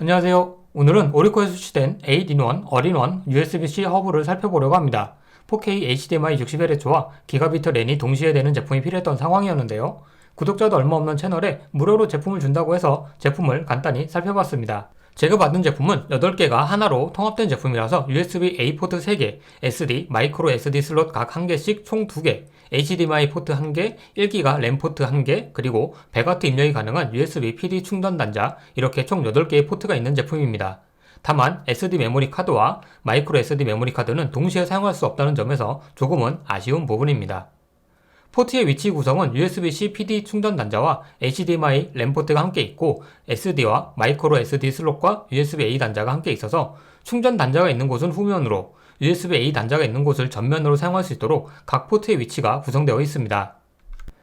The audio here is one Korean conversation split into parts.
안녕하세요. 오늘은 오리코에서 출시된 8-in-1 All-in-One USB-C 허브를 살펴보려고 합니다. 4K HDMI 60Hz와 기가비트 랜이 동시에 되는 제품이 필요했던 상황이었는데요. 구독자도 얼마 없는 채널에 무료로 제품을 준다고 해서 제품을 간단히 살펴봤습니다. 제가 받은 제품은 8개가 하나로 통합된 제품이라서 USB-A 포트 3개, SD, 마이크로 SD 슬롯 각 1개씩 총 2개, HDMI 포트 1개, 1기가 램 포트 1개, 그리고 100W 입력이 가능한 USB PD 충전 단자, 이렇게 총 8개의 포트가 있는 제품입니다. 다만 SD 메모리 카드와 마이크로 SD 메모리 카드는 동시에 사용할 수 없다는 점에서 조금은 아쉬운 부분입니다. 포트의 위치 구성은 USB-C PD 충전 단자와 HDMI 램 포트가 함께 있고 SD와 마이크로 SD 슬롯과 USB-A 단자가 함께 있어서 충전 단자가 있는 곳은 후면으로 USB-A 단자가 있는 곳을 전면으로 사용할 수 있도록 각 포트의 위치가 구성되어 있습니다.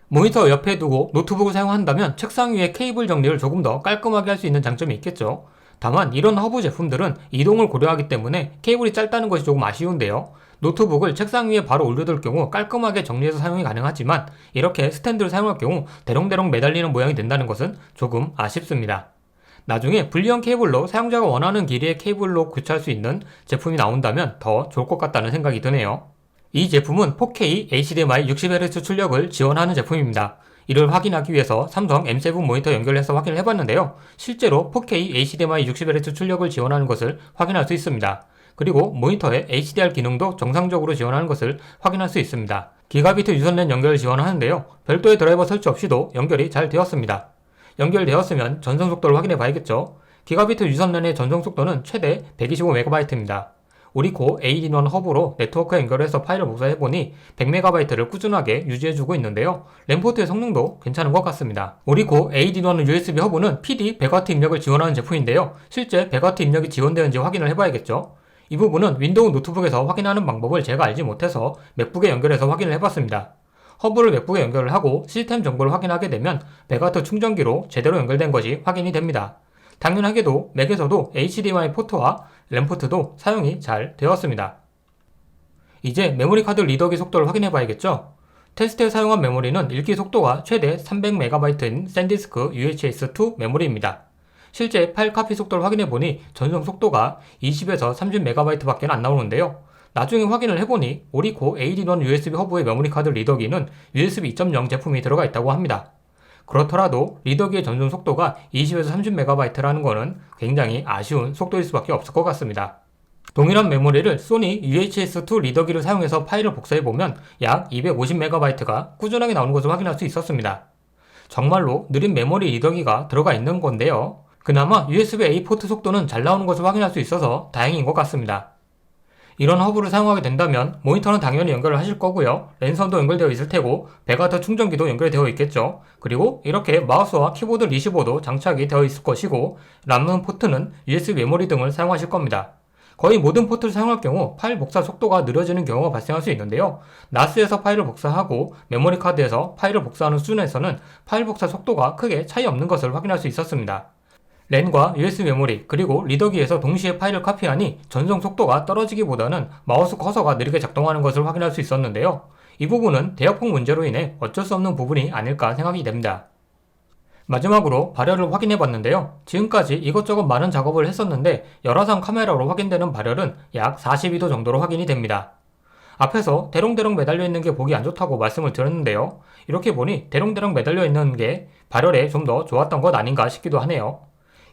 모니터 옆에 두고 노트북을 사용한다면 책상 위에 케이블 정리를 조금 더 깔끔하게 할 수 있는 장점이 있겠죠. 다만 이런 허브 제품들은 이동을 고려하기 때문에 케이블이 짧다는 것이 조금 아쉬운데요. 노트북을 책상 위에 바로 올려둘 경우 깔끔하게 정리해서 사용이 가능하지만 이렇게 스탠드를 사용할 경우 대롱대롱 매달리는 모양이 된다는 것은 조금 아쉽습니다. 나중에 분리형 케이블로 사용자가 원하는 길이의 케이블로 교체할 수 있는 제품이 나온다면 더 좋을 것 같다는 생각이 드네요. 이 제품은 4K HDMI 60Hz 출력을 지원하는 제품입니다. 이를 확인하기 위해서 삼성 M7 모니터 연결해서 확인을 해봤는데요. 실제로 4K HDMI 60Hz 출력을 지원하는 것을 확인할 수 있습니다. 그리고 모니터의 HDR 기능도 정상적으로 지원하는 것을 확인할 수 있습니다. 기가비트 유선랜 연결을 지원하는데요. 별도의 드라이버 설치 없이도 연결이 잘 되었습니다. 연결되었으면 전송 속도를 확인해 봐야겠죠. 기가비트 유선랜의 전송 속도는 최대 125MB입니다. 오리코 8-in-1 허브로 네트워크 연결해서 파일을 복사해보니 100MB를 꾸준하게 유지해주고 있는데요. 램포트의 성능도 괜찮은 것 같습니다. 오리코 8-in-1 USB 허브는 PD 100W 입력을 지원하는 제품인데요. 실제 100W 입력이 지원되는지 확인을 해봐야겠죠. 이 부분은 윈도우 노트북에서 확인하는 방법을 제가 알지 못해서 맥북에 연결해서 확인을 해봤습니다. 허브를 맥북에 연결을 하고 시스템 정보를 확인하게 되면 100W 충전기로 제대로 연결된 것이 확인이 됩니다. 당연하게도 맥에서도 HDMI 포트와 램 포트도 사용이 잘 되었습니다. 이제 메모리 카드 리더기 속도를 확인해 봐야겠죠? 테스트에 사용한 메모리는 읽기 속도가 최대 300MB인 샌디스크 UHS-2 메모리입니다. 실제 파일 카피 속도를 확인해 보니 전송 속도가 20에서 30MB 밖에 안 나오는데요. 나중에 확인을 해보니 오리코 8-in-1 USB 허브의 메모리 카드 리더기는 USB 2.0 제품이 들어가 있다고 합니다. 그렇더라도 리더기의 전송 속도가 20에서 30MB라는 것은 굉장히 아쉬운 속도일 수밖에 없을 것 같습니다. 동일한 메모리를 소니 UHS-2 리더기를 사용해서 파일을 복사해보면 약 250MB가 꾸준하게 나오는 것을 확인할 수 있었습니다. 정말로 느린 메모리 리더기가 들어가 있는 건데요. 그나마 USB-A 포트 속도는 잘 나오는 것을 확인할 수 있어서 다행인 것 같습니다. 이런 허브를 사용하게 된다면 모니터는 당연히 연결을 하실 거고요. 랜선도 연결되어 있을 테고 100W 충전기도 연결되어 있겠죠. 그리고 이렇게 마우스와 키보드 리시버도 장착이 되어 있을 것이고 람 포트는 USB 메모리 등을 사용하실 겁니다. 거의 모든 포트를 사용할 경우 파일 복사 속도가 느려지는 경우가 발생할 수 있는데요. 나스에서 파일을 복사하고 메모리 카드에서 파일을 복사하는 수준에서는 파일 복사 속도가 크게 차이 없는 것을 확인할 수 있었습니다. 랜과 USB 메모리 그리고 리더기에서 동시에 파일을 카피하니 전송 속도가 떨어지기보다는 마우스 커서가 느리게 작동하는 것을 확인할 수 있었는데요. 이 부분은 대역폭 문제로 인해 어쩔 수 없는 부분이 아닐까 생각이 됩니다. 마지막으로 발열을 확인해 봤는데요. 지금까지 이것저것 많은 작업을 했었는데 열화상 카메라로 확인되는 발열은 약 42도 정도로 확인이 됩니다. 앞에서 대롱대롱 매달려 있는 게 보기 안 좋다고 말씀을 드렸는데요. 이렇게 보니 대롱대롱 매달려 있는 게 발열에 좀 더 좋았던 것 아닌가 싶기도 하네요.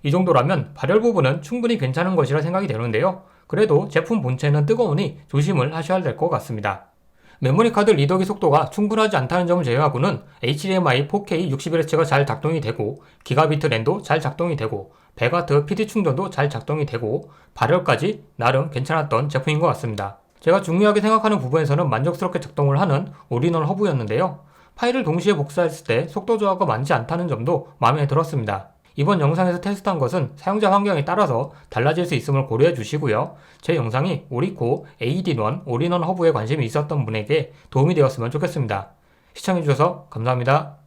이 정도라면 발열 부분은 충분히 괜찮은 것이라 생각이 되는데요. 그래도 제품 본체는 뜨거우니 조심을 하셔야 될 것 같습니다. 메모리 카드 리더기 속도가 충분하지 않다는 점을 제외하고는 HDMI 4K 60Hz가 잘 작동이 되고 기가비트 랜도 잘 작동이 되고 100W PD 충전도 잘 작동이 되고 발열까지 나름 괜찮았던 제품인 것 같습니다. 제가 중요하게 생각하는 부분에서는 만족스럽게 작동을 하는 올인원 허브였는데요. 파일을 동시에 복사했을 때 속도 저하가 많지 않다는 점도 마음에 들었습니다. 이번 영상에서 테스트한 것은 사용자 환경에 따라서 달라질 수 있음을 고려해 주시고요. 제 영상이 오리코 8-in-1 올인원 허브에 관심이 있었던 분에게 도움이 되었으면 좋겠습니다. 시청해주셔서 감사합니다.